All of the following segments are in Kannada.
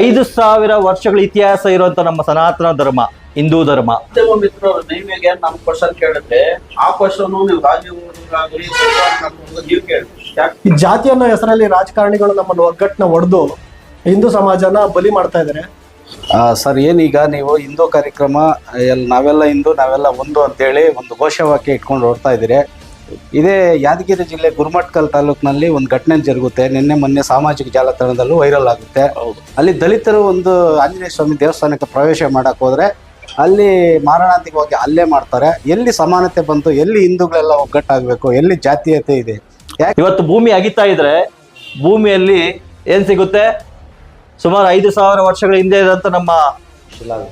5,000 ವರ್ಷಗಳ ಇತಿಹಾಸ ಇರುವಂತ ನಮ್ಮ ಸನಾತನ ಧರ್ಮ ಹಿಂದೂ ಧರ್ಮ. ಮಿತ್ರರು ನಿಮಗೆ ನಮ್ ಕ್ವಶನ್ ಕೇಳುತ್ತೆ, ಆ ಕ್ವಶನ್ ನೀವು ರಾಜಕಾರಣಿ ನೀವು ಕೇಳಿ. ಈ ಜಾತಿ ಅನ್ನೋ ಹೆಸರಲ್ಲಿ ರಾಜಕಾರಣಿಗಳು ನಮ್ಮನ್ನು ಒಗ್ಗಟ್ಟನ್ನ ಒಡೆದು ಹಿಂದೂ ಸಮಾಜನ ಬಲಿ ಮಾಡ್ತಾ ಇದ್ದಾರೆ. ಸರ್, ಏನೀಗ ನೀವು ಹಿಂದೂ ಕಾರ್ಯಕ್ರಮ ನಾವೆಲ್ಲ ಹಿಂದೂ ನಾವೆಲ್ಲ ಒಂದು ಅಂತೇಳಿ ಒಂದು ಘೋಷವಾಕ್ಯ ಇಟ್ಕೊಂಡು ಹೊಡ್ತಾ ಇದ್ದೀರಿ. ಇದೇ ಯಾದಗಿರಿ ಜಿಲ್ಲೆ ಗುರುಮಠಕಲ್ ತಾಲೂಕಿನಲ್ಲಿ ಒಂದು ಘಟನೆ ಜರುಗುತ್ತೆ. ನಿನ್ನೆ ಮೊನ್ನೆ ಸಾಮಾಜಿಕ ಜಾಲತಾಣದಲ್ಲೂ ವೈರಲ್ ಆಗುತ್ತೆ. ಅಲ್ಲಿ ದಲಿತರು ಒಂದು ಆಂಜನೇಯ ಸ್ವಾಮಿ ದೇವಸ್ಥಾನಕ್ಕೆ ಪ್ರವೇಶ ಮಾಡಕ್ ಹೋದ್ರೆ ಅಲ್ಲಿ ಮಾರಣಾಂತಿಕವಾಗಿ ಹಲ್ಲೆ ಮಾಡ್ತಾರೆ. ಎಲ್ಲಿ ಸಮಾನತೆ ಬಂತು? ಎಲ್ಲಿ ಹಿಂದೂಗಳೆಲ್ಲ ಒಗ್ಗಟ್ಟಾಗಬೇಕು? ಎಲ್ಲಿ ಜಾತೀಯತೆ ಇದೆ? ಇವತ್ತು ಭೂಮಿ ಅಗಿತಾ ಇದ್ರೆ ಭೂಮಿಯಲ್ಲಿ ಏನ್ ಸಿಗುತ್ತೆ? ಸುಮಾರು 5,000 ವರ್ಷಗಳ ಹಿಂದೆ ಇದ್ದಂತ ನಮ್ಮ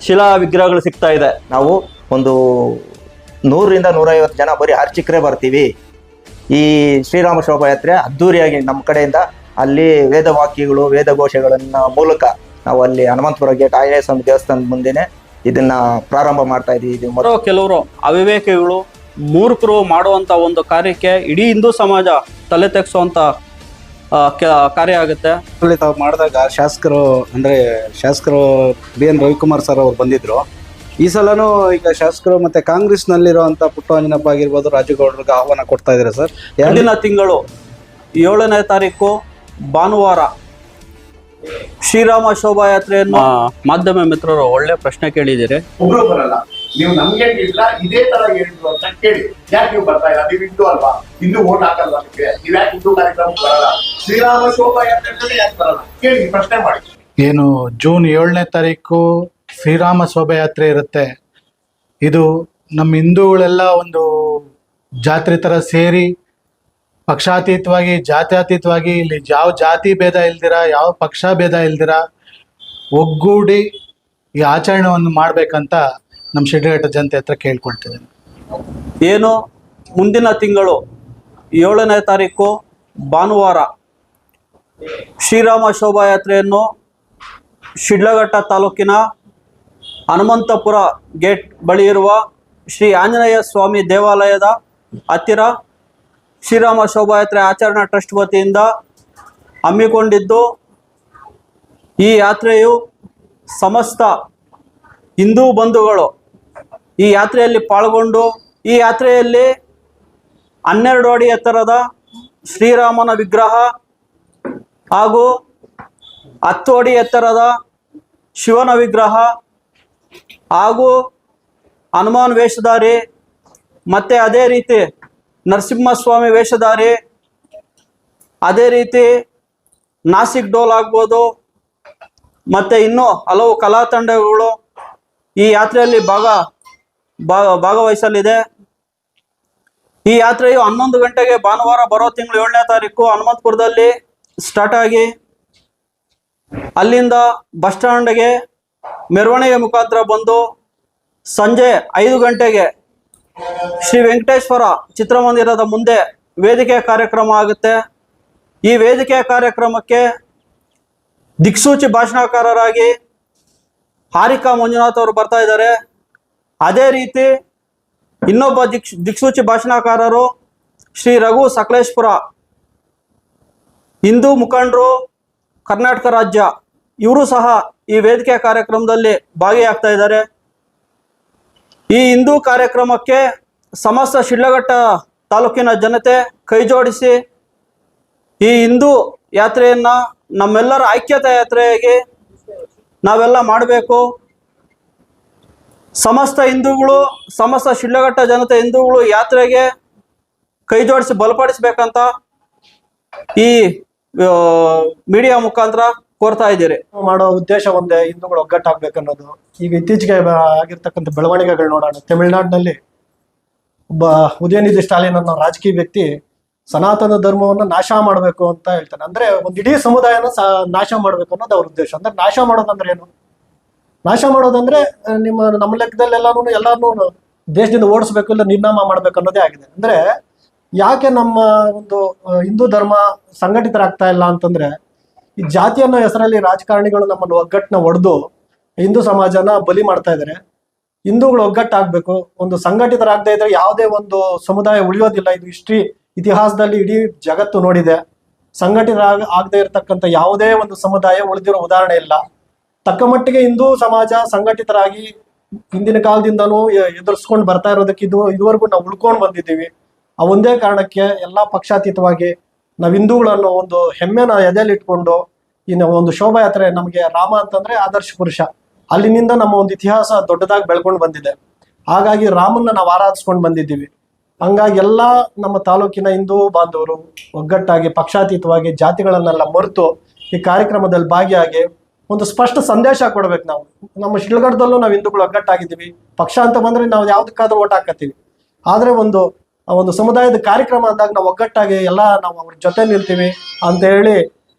ಶಿಲಾ ವಿಗ್ರಹಗಳು ಸಿಗ್ತಾ ಇದೆ. ನಾವು ಒಂದು 100ರಿಂದ 150 ಜನ ಬರೀ ಅರ್ಚಕರೇ ಬರ್ತೀವಿ. ಈ ಶ್ರೀರಾಮ ಶೋಭಾಯಾತ್ರೆ ಅದ್ದೂರಿಯಾಗಿ ನಮ್ಮ ಕಡೆಯಿಂದ ಅಲ್ಲಿ ವೇದವಾಕ್ಯಗಳು ವೇದಘೋಷಗಳನ್ನ ಮೂಲಕ ನಾವು ಅಲ್ಲಿ ಹನುಮಂತಪುರ ಗೇಟ್ ಆಂಜನೇಯ ಸ್ವಾಮಿ ದೇವಸ್ಥಾನದ ಮುಂದೆನೆ ಇದನ್ನ ಪ್ರಾರಂಭ ಮಾಡ್ತಾ ಇದೀವಿ. ಕೆಲವರು ಅವಿವೇಕಿಗಳು ಮೂರ್ಖರು ಮಾಡುವಂತ ಒಂದು ಕಾರ್ಯಕ್ಕೆ ಇಡೀ ಹಿಂದೂ ಸಮಾಜ ತಲೆ ತೆಗ್ಸುವಂತ ಕಾರ್ಯ ಆಗುತ್ತೆ. ತಾವು ಮಾಡಿದಾಗ ಶಾಸಕರು BN ರವಿಕುಮಾರ್ ಸರ್ ಅವರು ಬಂದಿದ್ರು. ಈ ಸಲನೂ ಈಗ ಶಾಸಕರು ಮತ್ತೆ ಕಾಂಗ್ರೆಸ್ನಲ್ಲಿರುವಂತ ಪುಟ್ಟಂಜನಪ್ಪ ಆಗಿರ್ಬೋದು, ರಾಜುಗೌಡರಿಗೆ ಆಹ್ವಾನ ಕೊಡ್ತಾ ಇದ್ದಾರೆ ಸರ್. ಮುಂದಿನ ತಿಂಗಳು 7ನೇ ತಾರೀಕು ಭಾನುವಾರ ಶ್ರೀರಾಮ ಶೋಭಾಯಾತ್ರೆಯನ್ನು ಮಾಧ್ಯಮ ಮಿತ್ರರು ಒಳ್ಳೆ ಪ್ರಶ್ನೆ ಕೇಳಿದ್ದೀರಿ. ಒಬ್ರು ಬರಲ್ಲ, ನೀವು ನಮ್ಗೆ ಇಲ್ಲ ಇದೇ ತರ ಹೇಳಿದ್ರು ಅಂತ ಕೇಳಿ. ಯಾಕೆ ನೀವು ಬರ್ತಾ ಇಲ್ಲ? ನೀವು ಹಿಂದೂ ಅಲ್ವಾ? ಹಿಂದೂ ಓಟ್ ಹಾಕಲ್ವಾ? ನಿಮಗೆ ನೀವ್ ಯಾಕೆ ಹಿಂದೂ ಕಾರ್ಯಕ್ರಮಕ್ಕೆ ಬರಲ್ಲ? ಶ್ರೀರಾಮ ಶೋಭಾಯಾತ್ರೆ ಯಾಕೆ ಬರಲ್ಲ ಕೇಳಿ, ಪ್ರಶ್ನೆ ಮಾಡಿ. ಏನು ಜೂನ್ 7ನೇ ತಾರೀಕು ಶ್ರೀರಾಮ ಶೋಭಾಯಾತ್ರೆ ಇರುತ್ತೆ. ಇದು ನಮ್ಮ ಹಿಂದೂಗಳೆಲ್ಲ ಒಂದು ಜಾತ್ರೆ ತರ ಸೇರಿ ಪಕ್ಷಾತೀತವಾಗಿ ಜಾತ್ಯತೀತವಾಗಿ ಇಲ್ಲಿ ಯಾವ ಜಾತಿ ಭೇದ ಇಲ್ದಿರ ಯಾವ ಪಕ್ಷ ಭೇದ ಇಲ್ದಿರ ಒಗ್ಗೂಡಿ ಈ ಆಚರಣೆಯನ್ನು ಮಾಡ್ಬೇಕಂತ ನಮ್ಮ ಶಿಡ್ಲಘಟ್ಟ ಜನತೆ ಹತ್ರ ಕೇಳ್ಕೊಳ್ತಿದ್ದೇನೆ. ಏನು ಮುಂದಿನ ತಿಂಗಳು 7ನೇ ತಾರೀಕು ಭಾನುವಾರ ಶ್ರೀರಾಮ ಶೋಭಾಯಾತ್ರೆಯನ್ನು ಶಿಡ್ಲಘಟ್ಟ ತಾಲೂಕಿನ ಹನುಮಂತಪುರ ಗೇಟ್ ಬಳಿ ಇರುವ ಶ್ರೀ ಆಂಜನೇಯ ಸ್ವಾಮಿ ದೇವಾಲಯದ ಹತ್ತಿರ ಶ್ರೀರಾಮ ಶೋಭಾಯಾತ್ರೆ ಆಚರಣಾ ಟ್ರಸ್ಟ್ ವತಿಯಿಂದ ಹಮ್ಮಿಕೊಂಡಿದ್ದು, ಈ ಯಾತ್ರೆಯು ಸಮಸ್ತ ಹಿಂದೂ ಬಂಧುಗಳು ಈ ಯಾತ್ರೆಯಲ್ಲಿ ಪಾಲ್ಗೊಂಡು ಈ ಯಾತ್ರೆಯಲ್ಲಿ 12 ಅಡಿ ಎತ್ತರದ ಶ್ರೀರಾಮನ ವಿಗ್ರಹ ಹಾಗೂ 10 ಅಡಿ ಎತ್ತರದ ಶಿವನ ವಿಗ್ರಹ ಹಾಗೂ ಹನುಮಾನ್ ವೇಷಧಾರಿ ಮತ್ತೆ ಅದೇ ರೀತಿ ನರಸಿಂಹಸ್ವಾಮಿ ವೇಷಧಾರಿ, ಅದೇ ರೀತಿ ನಾಸಿಕ್ ಡೋಲ್ ಆಗ್ಬೋದು, ಮತ್ತೆ ಇನ್ನೂ ಹಲವು ಕಲಾ ತಂಡಗಳು ಈ ಯಾತ್ರೆಯಲ್ಲಿ ಭಾಗವಹಿಸಲಿದೆ. ಈ ಯಾತ್ರೆಯು 11 ಗಂಟೆಗೆ ಭಾನುವಾರ ಬರೋ ತಿಂಗಳು 7ನೇ ತಾರೀಕು ಹನುಮಂತಪುರದಲ್ಲಿ ಸ್ಟಾರ್ಟ್ ಆಗಿ ಅಲ್ಲಿಂದ ಬಸ್ ಸ್ಟ್ಯಾಂಡ್ಗೆ ಮೆರವಣಿಗೆ ಮುಖಾಂತರ ಬಂದು ಸಂಜೆ 5 ಗಂಟೆಗೆ ಶ್ರೀ ವೆಂಕಟೇಶ್ವರ ಚಿತ್ರಮಂದಿರದ ಮುಂದೆ ವೇದಿಕೆ ಕಾರ್ಯಕ್ರಮ ಆಗುತ್ತೆ. ಈ ವೇದಿಕೆ ಕಾರ್ಯಕ್ರಮಕ್ಕೆ ದಿಕ್ಸೂಚಿ ಭಾಷಣಕಾರರಾಗಿ ಹಾರಿಕಾ ಮಂಜುನಾಥ್ ಅವರು ಬರ್ತಾ ಇದ್ದಾರೆ. ಅದೇ ರೀತಿ ಇನ್ನೊಬ್ಬ ದಿಕ್ಸೂಚಿ ಭಾಷಣಕಾರರು ಶ್ರೀ ರಘು ಸಕಲೇಶ್ಪುರ, ಹಿಂದೂ ಮುಖಂಡರು ಕರ್ನಾಟಕ ರಾಜ್ಯ, ಇವರು ಸಹ ಈ ವೇದಿಕೆ ಕಾರ್ಯಕ್ರಮದಲ್ಲಿ ಭಾಗಿಯಾಗ್ತಾ ಇದ್ದಾರೆ. ಈ ಹಿಂದೂ ಕಾರ್ಯಕ್ರಮಕ್ಕೆ ಸಮಸ್ತ ಶಿಡ್ಲಘಟ್ಟ ತಾಲೂಕಿನ ಜನತೆ ಕೈ ಜೋಡಿಸಿ ಈ ಹಿಂದೂ ಯಾತ್ರೆಯನ್ನ ನಮ್ಮೆಲ್ಲರ ಐಕ್ಯತಾ ಯಾತ್ರೆಯಾಗಿ ನಾವೆಲ್ಲ ಮಾಡಬೇಕು. ಸಮಸ್ತ ಹಿಂದೂಗಳು, ಸಮಸ್ತ ಶಿಡ್ಲಘಟ್ಟ ಜನತೆ ಹಿಂದೂಗಳು ಯಾತ್ರೆಗೆ ಕೈ ಜೋಡಿಸಿ ಬಲಪಡಿಸ್ಬೇಕಂತ ಈ ಮೀಡಿಯಾ ಮುಖಾಂತರ ಕೋರ್ತಾ ಇದ್ದೀರಿ. ಮಾಡೋ ಉದ್ದೇಶ ಒಂದೇ, ಹಿಂದೂಗಳು ಒಗ್ಗಟ್ಟಾಗ್ಬೇಕನ್ನೋದು. ಈಗ ಇತ್ತೀಚೆಗೆ ಆಗಿರ್ತಕ್ಕಂಥ ಬೆಳವಣಿಗೆಗಳು ನೋಡೋಣ. ತಮಿಳುನಾಡಿನಲ್ಲಿ ಒಬ್ಬ ಉದಯನಿಧಿ ಸ್ಟಾಲಿನ್ ಅನ್ನೋ ರಾಜಕೀಯ ವ್ಯಕ್ತಿ ಸನಾತನ ಧರ್ಮವನ್ನು ನಾಶ ಮಾಡಬೇಕು ಅಂತ ಹೇಳ್ತಾನೆ. ಅಂದ್ರೆ ಒಂದು ಇಡೀ ಸಮುದಾಯನ ನಾಶ ಮಾಡ್ಬೇಕು ಅನ್ನೋದು ಅವ್ರ ಉದ್ದೇಶ. ಅಂದ್ರೆ ನಾಶ ಮಾಡೋದಂದ್ರೆ ಏನು? ನಾಶ ಮಾಡೋದಂದ್ರೆ ನಮ್ಮ ಲೆಕ್ಕದಲ್ಲೆಲ್ಲಾನು ದೇಶದಿಂದ ಓಡಿಸ್ಬೇಕು, ಇಲ್ಲ ನಿರ್ನಾಮ ಮಾಡ್ಬೇಕು ಅನ್ನೋದೇ ಆಗಿದೆ. ಅಂದ್ರೆ ಯಾಕೆ ನಮ್ಮ ಒಂದು ಹಿಂದೂ ಧರ್ಮ ಸಂಘಟಿತರಾಗ್ತಾ ಇಲ್ಲ ಅಂತಂದ್ರೆ, ಈ ಜಾತಿ ಅನ್ನೋ ಹೆಸರಲ್ಲಿ ರಾಜಕಾರಣಿಗಳು ನಮ್ಮನ್ನು ಒಗ್ಗಟ್ಟನ್ನ ಒಡೆದು ಹಿಂದೂ ಸಮಾಜನ ಬಲಿ ಮಾಡ್ತಾ ಇದ್ದಾರೆ. ಹಿಂದೂಗಳು ಒಗ್ಗಟ್ಟಾಗ್ಬೇಕು. ಒಂದು ಸಂಘಟಿತರಾಗದೇ ಇದ್ರೆ ಯಾವುದೇ ಒಂದು ಸಮುದಾಯ ಉಳಿಯೋದಿಲ್ಲ. ಇದು ಇತಿಹಾಸದಲ್ಲಿ ಇಡೀ ಜಗತ್ತು ನೋಡಿದೆ. ಆಗದೇ ಇರತಕ್ಕಂಥ ಯಾವುದೇ ಒಂದು ಸಮುದಾಯ ಉಳಿದಿರೋ ಉದಾಹರಣೆ ಇಲ್ಲ. ತಕ್ಕ ಮಟ್ಟಿಗೆ ಹಿಂದೂ ಸಮಾಜ ಸಂಘಟಿತರಾಗಿ ಹಿಂದಿನ ಕಾಲದಿಂದನೂ ಎದುರಿಸ್ಕೊಂಡು ಬರ್ತಾ ಇರೋದಕ್ಕೆ ಇದುವರೆಗೂ ನಾವು ಉಳ್ಕೊಂಡು ಬಂದಿದ್ದೀವಿ. ಆ ಒಂದೇ ಕಾರಣಕ್ಕೆ ಎಲ್ಲಾ ಪಕ್ಷಾತೀತವಾಗಿ ನಾವು ಹಿಂದೂಗಳನ್ನು ಒಂದು ಹೆಮ್ಮೆನ ಎದೆಯಲ್ಲಿ ಇಟ್ಕೊಂಡು ಇನ್ನು ಒಂದು ಶೋಭಾಯಾತ್ರೆ, ನಮಗೆ ರಾಮ ಅಂತಂದ್ರೆ ಆದರ್ಶ ಪುರುಷ, ಅಲ್ಲಿನಿಂದ ನಮ್ಮ ಒಂದು ಇತಿಹಾಸ ದೊಡ್ಡದಾಗಿ ಬೆಳ್ಕೊಂಡು ಬಂದಿದೆ. ಹಾಗಾಗಿ ರಾಮನ್ನ ನಾವು ಆರಾಧಿಸ್ಕೊಂಡು ಬಂದಿದ್ದೀವಿ. ಹಂಗಾಗಿ ಎಲ್ಲ ನಮ್ಮ ತಾಲೂಕಿನ ಹಿಂದೂ ಬಾಂಧವರು ಒಗ್ಗಟ್ಟಾಗಿ ಪಕ್ಷಾತೀತವಾಗಿ ಜಾತಿಗಳನ್ನೆಲ್ಲ ಮರೆತು ಈ ಕಾರ್ಯಕ್ರಮದಲ್ಲಿ ಭಾಗಿಯಾಗಿ ಒಂದು ಸ್ಪಷ್ಟ ಸಂದೇಶ ಕೊಡ್ಬೇಕು. ನಾವು ನಮ್ಮ ಶಿಡ್ಲಘಟ್ಟದಲ್ಲೂ ನಾವು ಹಿಂದೂಗಳು ಒಗ್ಗಟ್ಟಾಗಿದ್ದೀವಿ. ಪಕ್ಷ ಅಂತ ಬಂದ್ರೆ ನಾವು ಯಾವ್ದಕ್ಕಾದ್ರೂ ಓಟ್ ಹಾಕತ್ತೀವಿ. ಆದ್ರೆ ಒಂದು ಸಮುದಾಯದ ಕಾರ್ಯಕ್ರಮ ಅಂದಾಗ ನಾವು ಒಗ್ಗಟ್ಟಾಗಿ ಎಲ್ಲ ನಾವು ಅವ್ರ ಜೊತೆ ನಿಲ್ತೀವಿ ಅಂತ ಹೇಳಿ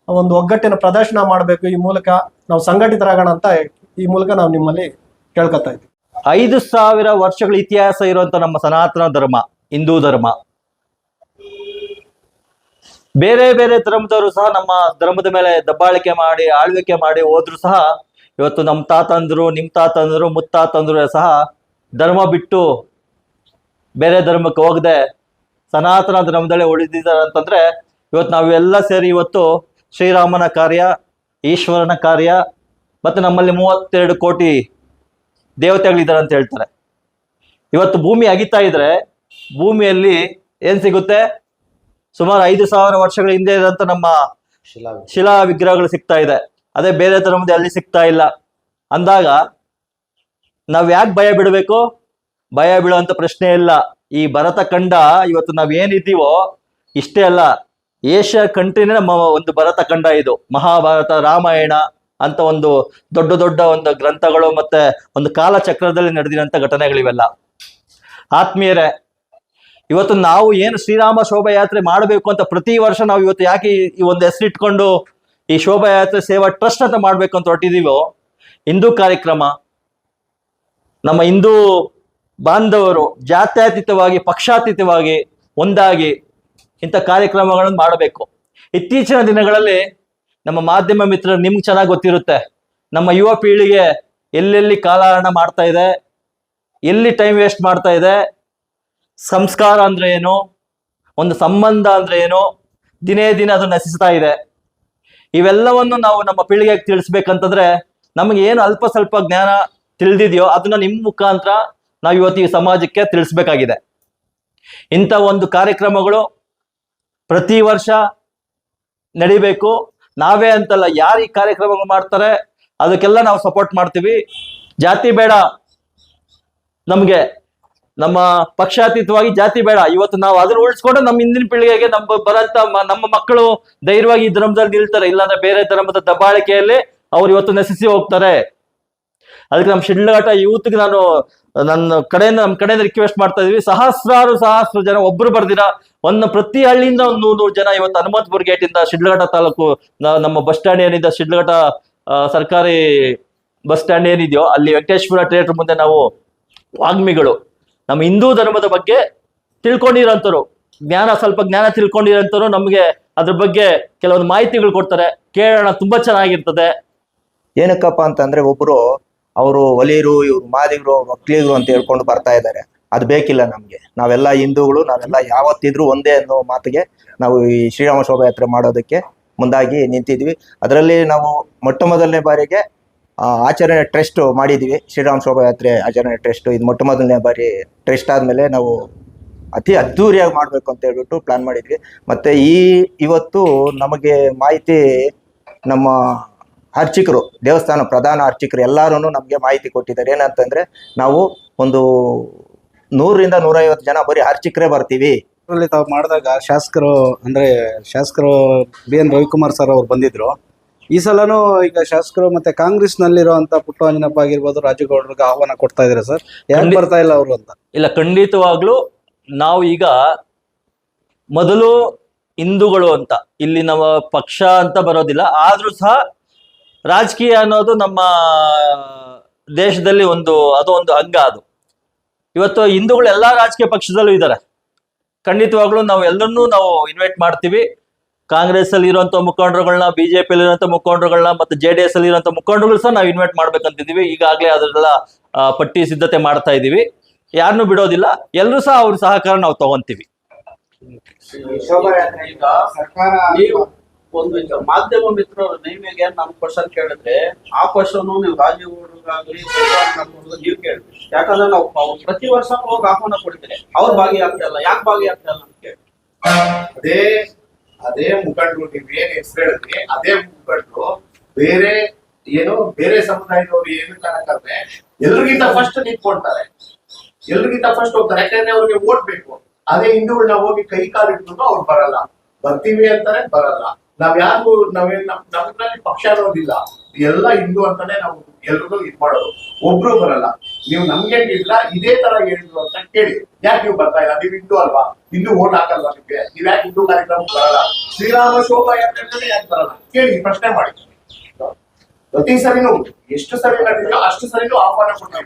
ಒಂದು ಒಗ್ಗಟ್ಟಿನ ಪ್ರದರ್ಶನ ಮಾಡಬೇಕು. ಈ ಮೂಲಕ ನಾವು ಸಂಘಟಿತರಾಗೋಣ ಅಂತ ಈ ಮೂಲಕ ನಾವು ನಿಮ್ಮಲ್ಲಿ ಕೇಳ್ಕೊತಾ ಇದ್ದೀವಿ. 5,000 ವರ್ಷಗಳ ಇತಿಹಾಸ ಇರುವಂತ ನಮ್ಮ ಸನಾತನ ಧರ್ಮ, ಹಿಂದೂ ಧರ್ಮ, ಬೇರೆ ಬೇರೆ ಧರ್ಮದವರು ಸಹ ನಮ್ಮ ಧರ್ಮದ ಮೇಲೆ ದಬ್ಬಾಳಿಕೆ ಮಾಡಿ ಆಳ್ವಿಕೆ ಮಾಡಿ ಹೋದ್ರು ಸಹ ಇವತ್ತು ನಮ್ಮ ತಾತಂದ್ರು, ನಿಮ್ಮ ತಾತಂದ್ರು, ಮುತ್ತಾತಂದ್ರು ಸಹ ಧರ್ಮ ಬಿಟ್ಟು ಬೇರೆ ಧರ್ಮಕ್ಕೆ ಹೋಗದೆ ಸನಾತನ ಧರ್ಮದಲ್ಲೇ ಉಳಿದಿದ್ದಾರೆ ಅಂತಂದ್ರೆ ಇವತ್ತು ನಾವೆಲ್ಲ ಸೇರಿ ಇವತ್ತು ಶ್ರೀರಾಮನ ಕಾರ್ಯ, ಈಶ್ವರನ ಕಾರ್ಯ, ಮತ್ತೆ ನಮ್ಮಲ್ಲಿ 32 ಕೋಟಿ ದೇವತೆಗಳಿದ್ದಾರೆ ಅಂತ ಹೇಳ್ತಾರೆ. ಇವತ್ತು ಭೂಮಿ ಅಗಿತಾ ಇದ್ರೆ ಭೂಮಿಯಲ್ಲಿ ಏನ್ ಸಿಗುತ್ತೆ? ಸುಮಾರು 5,000 ವರ್ಷಗಳ ಹಿಂದೆ ಇರೋಂಥ ನಮ್ಮ ಶಿಲಾ ವಿಗ್ರಹಗಳು ಸಿಗ್ತಾ ಇದೆ. ಅದೇ ಬೇರೆ ಧರ್ಮದ ಅಲ್ಲಿ ಸಿಗ್ತಾ ಇಲ್ಲ ಅಂದಾಗ ನಾವ್ ಯಾಕೆ ಭಯ ಬಿಡಬೇಕು? ಭಯ ಬೀಳುವಂತ ಪ್ರಶ್ನೆ ಇಲ್ಲ. ಈ ಭರತ ಖಂಡ ಇವತ್ತು ನಾವ್ ಏನಿದ್ದೀವೋ ಇಷ್ಟೇ ಅಲ್ಲ, ಏಷ್ಯಾ ಕಂಟ್ರಿನೇ ನಮ್ಮ ಒಂದು ಭರತ ಖಂಡ. ಇದು ಮಹಾಭಾರತ, ರಾಮಾಯಣ ಅಂತ ಒಂದು ದೊಡ್ಡ ದೊಡ್ಡ ಒಂದು ಗ್ರಂಥಗಳು ಮತ್ತೆ ಒಂದು ಕಾಲಚಕ್ರದಲ್ಲಿ ನಡೆದಿರೋಂಥ ಘಟನೆಗಳಿವೆಲ್ಲ. ಆತ್ಮೀಯರೇ, ಇವತ್ತು ನಾವು ಏನು ಶ್ರೀರಾಮ ಶೋಭಾಯಾತ್ರೆ ಮಾಡಬೇಕು ಅಂತ ಪ್ರತಿ ವರ್ಷ ನಾವು ಇವತ್ತು ಯಾಕೆ ಈ ಒಂದು ಹೆಸರಿಟ್ಕೊಂಡು ಈ ಶೋಭಾಯಾತ್ರೆ ಸೇವಾ ಟ್ರಸ್ಟ್ ಅಂತ ಮಾಡ್ಬೇಕು ಅಂತ ಹೊರಟಿದೀವೋ, ಹಿಂದೂ ಕಾರ್ಯಕ್ರಮ, ನಮ್ಮ ಹಿಂದೂ ಬಾಂಧವರು ಜಾತ್ಯತೀತವಾಗಿ ಪಕ್ಷಾತೀತವಾಗಿ ಒಂದಾಗಿ ಇಂಥ ಕಾರ್ಯಕ್ರಮಗಳನ್ನು ಮಾಡಬೇಕು. ಇತ್ತೀಚಿನ ದಿನಗಳಲ್ಲಿ ನಮ್ಮ ಮಾಧ್ಯಮ ಮಿತ್ರರು ನಿಮ್ಗೆ ಚೆನ್ನಾಗಿ ಗೊತ್ತಿರುತ್ತೆ, ನಮ್ಮ ಯುವ ಪೀಳಿಗೆ ಎಲ್ಲೆಲ್ಲಿ ಕಾಲಹರಣ ಮಾಡ್ತಾ ಇದೆ, ಎಲ್ಲಿ ಟೈಮ್ ವೇಸ್ಟ್ ಮಾಡ್ತಾ ಇದೆ, ಸಂಸ್ಕಾರ ಅಂದ್ರೆ ಏನು, ಒಂದು ಸಂಬಂಧ ಅಂದ್ರೆ ಏನು, ದಿನೇ ದಿನ ಅದು ನಶಿಸ್ತಾ ಇದೆ. ಇವೆಲ್ಲವನ್ನು ನಾವು ನಮ್ಮ ಪೀಳಿಗೆಗೆ ತಿಳಿಸ್ಬೇಕಂತಂದ್ರೆ ನಮಗೆ ಏನು ಅಲ್ಪ ಸ್ವಲ್ಪ ಜ್ಞಾನ ತಿಳಿದಿದೆಯೋ ಅದನ್ನ ನಿಮ್ಮ ಮುಖಾಂತರ ನಾವು ಇವತ್ತು ಈ ಸಮಾಜಕ್ಕೆ ತಿಳಿಸ್ಬೇಕಾಗಿದೆ. ಇಂಥ ಒಂದು ಕಾರ್ಯಕ್ರಮಗಳು ಪ್ರತಿ ವರ್ಷ ನಡಿಬೇಕು. ನಾವೇ ಅಂತಲ್ಲ, ಯಾರು ಈ ಕಾರ್ಯಕ್ರಮಗಳು ಮಾಡ್ತಾರೆ ಅದಕ್ಕೆಲ್ಲ ನಾವು ಸಪೋರ್ಟ್ ಮಾಡ್ತೀವಿ. ಜಾತಿ ಬೇಡ ನಮ್ಗೆ, ನಮ್ಮ ಪಕ್ಷಾತೀತವಾಗಿ ಜಾತಿ ಬೇಡ. ಇವತ್ತು ನಾವು ಅದನ್ನ ಉಳಿಸ್ಕೊಂಡು ನಮ್ಮ ಹಿಂದಿನ ಪೀಳಿಗೆಗೆ ನಮ್ಮ ಮಕ್ಕಳು ಧೈರ್ಯವಾಗಿ ಈ ಧರ್ಮದಲ್ಲಿ ನಿಲ್ತಾರೆ. ಇಲ್ಲಾಂದ್ರೆ ಬೇರೆ ಧರ್ಮದ ದಬ್ಬಾಳಿಕೆಯಲ್ಲಿ ಅವ್ರು ಇವತ್ತು ನಶಿಸಿ ಹೋಗ್ತಾರೆ. ಅದಕ್ಕೆ ನಮ್ಮ ಶಿಡ್ಲಘಟ್ಟ ಯೂತ್ಗೆ ನಮ್ಮ ಕಡೆಯಿಂದ ರಿಕ್ವೆಸ್ಟ್ ಮಾಡ್ತಾ ಇದೀವಿ. ಸಹಸ್ರಾರು ಜನ, ಒಬ್ರು ಬರ್ದಿರ ಪ್ರತಿ ಹಳ್ಳಿಯಿಂದ 100 ಜನ ಇವತ್ತು ಹನುಮಂತಪುರ ಗೇಟ್ ಇಂದ ಶಿಡ್ಲಘಟ್ಟ ತಾಲೂಕು ನಮ್ಮ ಬಸ್ ಸ್ಟ್ಯಾಂಡ್ ಏನಿದೆ, ಶಿಡ್ಲಘಟ್ಟ ಸರ್ಕಾರಿ ಬಸ್ ಸ್ಟ್ಯಾಂಡ್ ಏನಿದೆಯೋ ಅಲ್ಲಿ ವೆಂಕಟೇಶ್ವರ ಥಿಯೇಟರ್ ಮುಂದೆ ನಾವು ವಾಗ್ಮಿಗಳು, ನಮ್ಮ ಹಿಂದೂ ಧರ್ಮದ ಬಗ್ಗೆ ತಿಳ್ಕೊಂಡಿರೋಂಥವ್ರು, ಸ್ವಲ್ಪ ಜ್ಞಾನ ತಿಳ್ಕೊಂಡಿರೋಂಥವ್ರು ನಮಗೆ ಅದ್ರ ಬಗ್ಗೆ ಕೆಲವೊಂದು ಮಾಹಿತಿಗಳು ಕೊಡ್ತಾರೆ. ಕೇಳೋಣ, ತುಂಬಾ ಚೆನ್ನಾಗಿರ್ತದೆ. ಏನಕ್ಕಪ್ಪ ಅಂತಂದ್ರೆ ಒಬ್ರು ಅವರು ಒಲಿಯರು, ಇವ್ರು ಮಾದಿಗರು, ಒಕ್ಕಲಿಗರು ಅಂತ ಹೇಳ್ಕೊಂಡು ಬರ್ತಾ ಇದ್ದಾರೆ. ಅದು ಬೇಕಿಲ್ಲ ನಮ್ಗೆ. ನಾವೆಲ್ಲ ಹಿಂದೂಗಳು, ನಾವೆಲ್ಲ ಯಾವತ್ತಿದ್ರು ಒಂದೇ ಅನ್ನೋ ಮಾತಿಗೆ ನಾವು ಈ ಶ್ರೀರಾಮ ಶೋಭಾಯಾತ್ರೆ ಮಾಡೋದಕ್ಕೆ ಮುಂದಾಗಿ ನಿಂತಿದ್ವಿ. ಅದರಲ್ಲಿ ನಾವು ಮೊದಲನೇ ಬಾರಿಗೆ ಆಚರಣೆ ಟ್ರಸ್ಟ್ ಮಾಡಿದ್ವಿ. ಶ್ರೀರಾಮ ಶೋಭಾಯಾತ್ರೆ ಆಚರಣೆ ಟ್ರಸ್ಟ್ ಇದು ಮೊದಲನೇ ಬಾರಿ ಟ್ರಸ್ಟ್ ಆದ್ಮೇಲೆ ನಾವು ಅತಿ ಅದ್ದೂರಿಯಾಗಿ ಮಾಡ್ಬೇಕು ಅಂತ ಹೇಳ್ಬಿಟ್ಟು ಪ್ಲಾನ್ ಮಾಡಿದ್ವಿ. ಮತ್ತೆ ಇವತ್ತು ನಮಗೆ ಮಾಹಿತಿ ನಮ್ಮ ಅರ್ಚಕರು, ದೇವಸ್ಥಾನ ಪ್ರಧಾನ ಅರ್ಚಕರು ಎಲ್ಲರೂ ನಮಗೆ ಮಾಹಿತಿ ಕೊಟ್ಟಿದ್ದಾರೆ. ಏನಂತಂದ್ರೆ ನಾವು ಒಂದು 100ರಿಂದ 150 ಜನ ಬರೀ ಅರ್ಚಕರೇ ಬರ್ತೀವಿ. ತಾವು ಮಾಡಿದಾಗ ಶಾಸಕರು BN ರವಿಕುಮಾರ್ ಸರ್ ಅವ್ರು ಬಂದಿದ್ರು. ಈ ಸಲನೂ ಈಗ ಶಾಸಕರು ಮತ್ತೆ ಕಾಂಗ್ರೆಸ್ ನಲ್ಲಿರುವಂತ ಪುಟ್ಟರಂಜನಪ್ಪ ಆಗಿರ್ಬೋದು, ರಾಜುಗೌಡರಿಗೆ ಆಹ್ವಾನ ಕೊಡ್ತಾ ಇದಾರೆ ಸರ್. ಯಾಕೆ ಬರ್ತಾ ಇಲ್ಲ ಅವರು ಅಂತ? ಇಲ್ಲ, ಖಂಡಿತವಾಗ್ಲೂ ನಾವು ಈಗ ಮೊದಲು ಹಿಂದೂಗಳು ಅಂತ ಇಲ್ಲಿ ನಮ್ಮ ಪಕ್ಷ ಅಂತ ಬರೋದಿಲ್ಲ. ಆದ್ರೂ ಸಹ ರಾಜಕೀಯ ಅನ್ನೋದು ನಮ್ಮ ದೇಶದಲ್ಲಿ ಒಂದು ಅಂಗ. ಅದು ಇವತ್ತು ಹಿಂದೂಗಳು ಎಲ್ಲಾ ರಾಜಕೀಯ ಪಕ್ಷದಲ್ಲೂ ಇದ್ದಾರೆ. ಖಂಡಿತವಾಗ್ಲೂ ನಾವು ಎಲ್ಲರನ್ನೂ ನಾವು ಇನ್ವೈಟ್ ಮಾಡ್ತೀವಿ. ಕಾಂಗ್ರೆಸ್ ಅಲ್ಲಿ ಇರುವಂತ ಮುಖಂಡರುಗಳನ್ನ, BJP ಅಲ್ಲಿ ಇರುವಂತ ಮುಖಂಡರುಗಳನ್ನ, ಮತ್ತೆ JDS ಅಲ್ಲಿ ಇರುವಂತ ಮುಖಂಡರುಗಳು ಸಹ ನಾವು ಇನ್ವೈಟ್ ಮಾಡ್ಬೇಕಂತಿದೀವಿ. ಈಗಾಗಲೇ ಅದರೆಲ್ಲ ಪಟ್ಟಿ ಸಿದ್ಧತೆ ಮಾಡ್ತಾ ಇದೀವಿ. ಯಾರನ್ನೂ ಬಿಡೋದಿಲ್ಲ, ಎಲ್ಲರೂ ಸಹ ಅವ್ರ ಸಹಕಾರ ನಾವು ತಗೊಂತೀವಿ. ಒಂದು ವಿಚಾರ, ಮಾಧ್ಯಮ ಮಿತ್ರರು ನಿಮಗೆ ನಾನು ಕ್ವಶನ್ ಕೇಳಿದ್ರೆ ಆ ಕ್ವಶನ್ ನೀವು ರಾಜೀವ್ಗಾಗ್ಲಿ ನೀವು ಕೇಳಿದ್ರಿ. ಯಾಕಂದ್ರೆ ನಾವು ಪ್ರತಿ ವರ್ಷ ಹೋಗಿ ಆಹ್ವಾನ ಕೊಡ್ತೀರಿ, ಅವ್ರು ಭಾಗಿಯಾಗ್ತಾ ಇಲ್ಲ, ಯಾಕೆ ಭಾಗಿಯಾಗ್ತಾ ಇಲ್ಲ ಅಂತ ಕೇಳಿ. ಅದೇ ಅದೇ ಮುಖಂಡರು ನೀವೇನ್ ಹೆಸರು ಹೇಳಿದ್ರಿ, ಅದೇ ಮುಖಂಡರು ಬೇರೆ ಸಮುದಾಯದವರು ಏನು ಕಾರಣಕ್ಕಂದ್ರೆ ಎಲ್ರಿಗಿಂತ ಫಸ್ಟ್ ನಿಂತ್ಕೊಳ್ತಾರೆ, ಎಲ್ರಿಗಿಂತ ಫಸ್ಟ್ ಹೋಗ್ತಾರೆ. ಯಾಕಂದ್ರೆ ಅವ್ರಿಗೆ ಓಟ್ ಬೇಕು. ಅದೇ ಹಿಂದೂಗಳನ್ನ ಹೋಗಿ ಕೈ ಕಾಲು ಇಟ್ಕೊಂಡು ಅವ್ರು ಬರಲ್ಲ, ಬರ್ತೀವಿ ಅಂತಾರೆ, ಬರಲ್ಲ. ನಮ್ದ್ರಲ್ಲಿ ಪಕ್ಷ ಅನ್ನೋದಿಲ್ಲ, ಎಲ್ಲ ಹಿಂದೂ ಅಂತಾನೆ ನಾವು ಎಲ್ರಿಗೂ ಇದ್ ಮಾಡೋದು. ಒಬ್ರು ಬರಲ್ಲ. ನೀವು ನಮ್ಗೆ ಇಲ್ಲ ಇದೇ ತರ ಹೇಳಿದ್ರು ಅಂತ ಕೇಳಿ, ಯಾಕೆ ನೀವು ಬರ್ತಾ ಇಲ್ಲ? ನೀವು ಹಿಂದೂ ಅಲ್ವಾ? ಹಿಂದೂ ಓಟ್ ಹಾಕಲ್ವಾ ನಿಮ್ಗೆ? ನೀವ್ ಯಾಕೆ ಹಿಂದೂ ಕಾರ್ಯಕ್ರಮಕ್ಕೆ ಬರಲ್ಲ? ಶ್ರೀರಾಮ ಶೋಭಾಯಾತ್ರೆ ಯಾಕೆ ಬರಲ್ಲ ಕೇಳಿ, ಪ್ರಶ್ನೆ ಮಾಡಿ. ಪ್ರತಿ ಸರಿನೂ ಎಷ್ಟು ಸರಿ ನಡೆದಿದೆಯೋ ಅಷ್ಟು ಸರಿನೂ ಆಹ್ವಾನ ಕೊಡ್ತಾ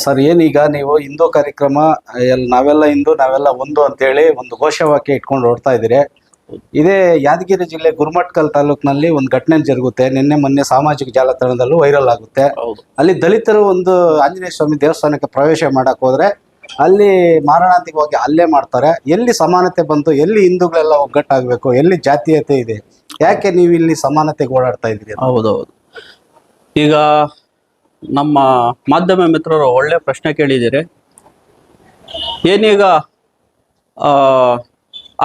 ಸರ್, ಏನೀಗ ನೀವು ಹಿಂದೂ ಕಾರ್ಯಕ್ರಮ ನಾವೆಲ್ಲ ಹಿಂದೂ ನಾವೆಲ್ಲ ಒಂದು ಅಂತೇಳಿ ಒಂದು ಘೋಷವಾಕ್ಯ ಇಟ್ಕೊಂಡು ಓಡ್ತಾ ಇದ್ದೀರಿ. ಇದೇ ಯಾದಗಿರಿ ಜಿಲ್ಲೆ ಗುರುಮಟ್ಕಲ್ ತಾಲೂಕಿನಲ್ಲಿ ಒಂದು ಘಟನೆ ಜರುಗುತ್ತೆ. ನಿನ್ನೆ ಮೊನ್ನೆ ಸಾಮಾಜಿಕ ಜಾಲತಾಣದಲ್ಲೂ ವೈರಲ್ ಆಗುತ್ತೆ. ಅಲ್ಲಿ ದಲಿತರು ಒಂದು ಆಂಜನೇಯ ಸ್ವಾಮಿ ದೇವಸ್ಥಾನಕ್ಕೆ ಪ್ರವೇಶ ಮಾಡಕ್ ಹೋದ್ರೆ ಅಲ್ಲಿ ಮಾರಣಾಂತಿಕವಾಗಿ ಹಲ್ಲೆ ಮಾಡ್ತಾರೆ. ಎಲ್ಲಿ ಸಮಾನತೆ ಬಂತು? ಎಲ್ಲಿ ಹಿಂದೂಗಳೆಲ್ಲ ಒಗ್ಗಟ್ಟಾಗಬೇಕು? ಎಲ್ಲಿ ಜಾತೀಯತೆ ಇದೆ? ಯಾಕೆ ನೀವು ಇಲ್ಲಿ ಸಮಾನತೆಗೆ ಓಡಾಡ್ತಾ ಇದ್ದೀರಿ? ಹೌದೌದು. ಈಗ ನಮ್ಮ ಮಾಧ್ಯಮ ಮಿತ್ರರು ಒಳ್ಳೆ ಪ್ರಶ್ನೆ ಕೇಳಿದ್ದೀರಿ. ಏನೀಗ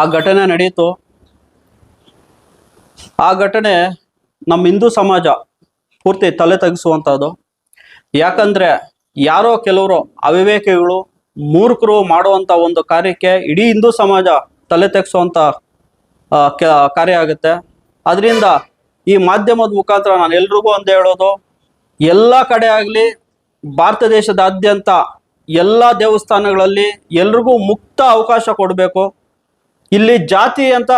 ಆ ಘಟನೆ ನಡೀತು. ಆ ಘಟನೆ ನಮ್ಮ ಹಿಂದೂ ಸಮಾಜ ಪೂರ್ತಿ ತಲೆ ತಗ್ಗಿಸುವಂಥದ್ದು. ಯಾಕಂದ್ರೆ ಯಾರೋ ಕೆಲವರು ಅವಿವೇಕಿಗಳು, ಮೂರ್ಖರು ಮಾಡುವಂಥ ಒಂದು ಕಾರ್ಯಕ್ಕೆ ಇಡೀ ಹಿಂದೂ ಸಮಾಜ ತಲೆ ತೆಗ್ಸುವಂಥ ಕಾರ್ಯ ಆಗುತ್ತೆ. ಅದರಿಂದ ಈ ಮಾಧ್ಯಮದ ಮುಖಾಂತರ ನಾನು ಎಲ್ರಿಗೂ ಒಂದೇ ಹೇಳೋದು, ಎಲ್ಲ ಕಡೆ ಆಗಲಿ ಭಾರತ ದೇಶದಾದ್ಯಂತ ಎಲ್ಲ ದೇವಸ್ಥಾನಗಳಲ್ಲಿ ಎಲ್ರಿಗೂ ಮುಕ್ತ ಅವಕಾಶ ಕೊಡಬೇಕು. ಇಲ್ಲಿ ಜಾತಿ ಅಂತ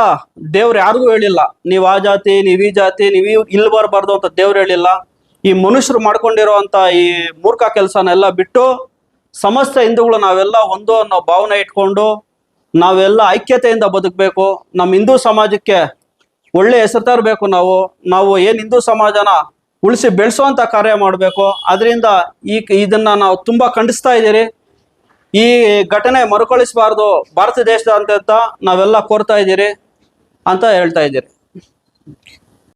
ದೇವ್ರು ಯಾರಿಗೂ ಹೇಳಿಲ್ಲ. ನೀವು ಆ ಜಾತಿ, ನೀವು ಈ ಜಾತಿ, ನೀವು ಇಲ್ಲಿ ಬರಬಾರ್ದು ಅಂತ ದೇವ್ರು ಹೇಳಿಲ್ಲ. ಈ ಮನುಷ್ಯರು ಮಾಡ್ಕೊಂಡಿರೋವಂಥ ಈ ಮೂರ್ಖ ಕೆಲಸನೆಲ್ಲ ಬಿಟ್ಟು ಸಮಸ್ತ ಹಿಂದೂಗಳು ನಾವೆಲ್ಲ ಒಂದು ಅನ್ನೋ ಭಾವನೆ ಇಟ್ಕೊಂಡು ನಾವೆಲ್ಲ ಐಕ್ಯತೆಯಿಂದ ಬದುಕಬೇಕು. ನಮ್ಮ ಹಿಂದೂ ಸಮಾಜಕ್ಕೆ ಒಳ್ಳೆ ಹೆಸರು ತರಬೇಕು. ನಾವು ಏನು ಹಿಂದೂ ಸಮಾಜನ ಉಳಿಸಿ ಬೆಳೆಸುವಂಥ ಕಾರ್ಯ ಮಾಡಬೇಕು. ಅದರಿಂದ ಇದನ್ನ ನಾವು ತುಂಬ ಖಂಡಿಸ್ತಾ ಇದ್ದೀರಿ. ಈ ಘಟನೆ ಮರುಕಳಿಸಬಾರ್ದು ಭಾರತ ದೇಶದಾದ್ಯಂತ ನಾವೆಲ್ಲ ಕೋರ್ತಾ ಇದ್ದೀರಿ ಅಂತ ಹೇಳ್ತಾ ಇದ್ದೀರಿ.